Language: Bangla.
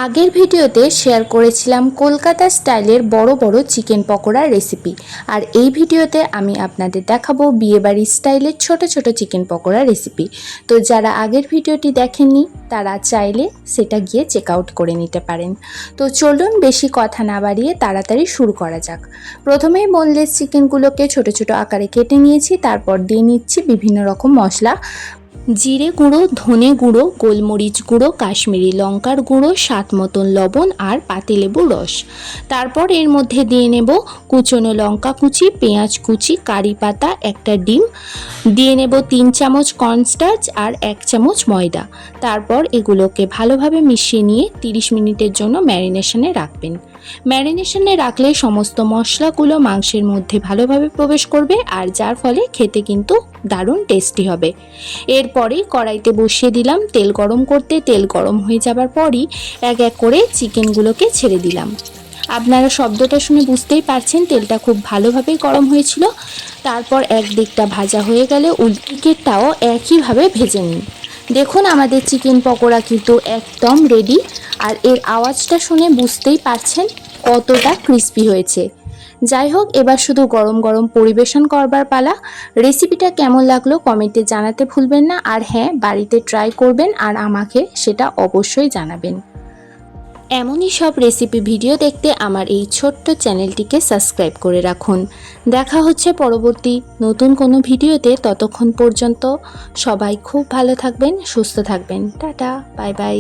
আগের ভিডিওতে শেয়ার করেছিলাম কলকাতা স্টাইলের বড় বড় চিকেন পকোড়ার রেসিপি, আর এই ভিডিওতে আমি আপনাদের দেখাবো বিয়েবাড়ির স্টাইলের ছোট ছোট চিকেন পকোড়ার রেসিপি। তো যারা আগের ভিডিওটি দেখেননি তারা চাইলে সেটা গিয়ে চেক আউট করে নিতে পারেন। তো চলুন বেশি কথা না বাড়িয়ে তাড়াতাড়ি শুরু করা যাক। প্রথমেই বোনলেস চিকেনগুলোকে ছোট ছোট আকারে কেটে নিয়েছি, তারপর দিয়ে নিচ্ছি বিভিন্ন রকম মশলা, জিরে গুঁড়ো, ধনে গুঁড়ো, গোলমরিচ গুঁড়ো, কাশ্মীরি লঙ্কার গুঁড়ো, স্বাদ মতন লবণ আর পাতিলেবুর রস। তারপর এর মধ্যে দিয়ে নেব কুচনো লঙ্কা কুচি, পেঁয়াজ কুচি, কারি পাতা, একটা ডিম, দিয়ে নেব 3 চামচ কর্নস্টার্চ আর 1 চামচ ময়দা। তারপর এগুলোকে ভালোভাবে মিশিয়ে নিয়ে 30 মিনিটের জন্য ম্যারিনেশনে রাখবেন। ম্যারিনেশনে রাখলে সমস্ত মশলাগুলো মাংসের মধ্যে ভালোভাবে প্রবেশ করবে, আর যার ফলে খেতে কিন্তু দারুণ টেস্টি হবে। এরপরেই কড়াইতে বসিয়ে দিলাম তেল গরম করতে। তেল গরম হয়ে যাবার পরই এক এক করে চিকেনগুলোকে ছেড়ে দিলাম। আপনারা শব্দটা শুনে বুঝতেই পারছেন তেলটা খুব ভালোভাবে গরম হয়েছিল। তারপর এক দিকটা ভাজা হয়ে গেলে উল্টিকেটাও একইভাবে ভেজে নিন। দেখুন আমাদের চিকেন পকোড়া কিন্তু একদম রেডি, আর এর আওয়াজটা শুনে বুঝতেই পারছেন কতটা ক্রিস্পি হয়েছে। যাই হোক, এবার শুধু গরম গরম পরিবেশন করবার পালা। রেসিপিটা কেমন লাগলো কমেন্টে জানাতে ভুলবেন না, আর হ্যাঁ, বাড়িতে ট্রাই করবেন আর আমাকে সেটা অবশ্যই জানাবেন। এমনই সব রেসিপি ভিডিও দেখতে আমার এই ছোট্ট চ্যানেলটিকে সাবস্ক্রাইব করে রাখুন। দেখা হচ্ছে পরবর্তী নতুন কোনো ভিডিওতে। ততক্ষণ পর্যন্ত সবাই খুব ভালো থাকবেন, সুস্থ থাকবেন। Tata, bye bye.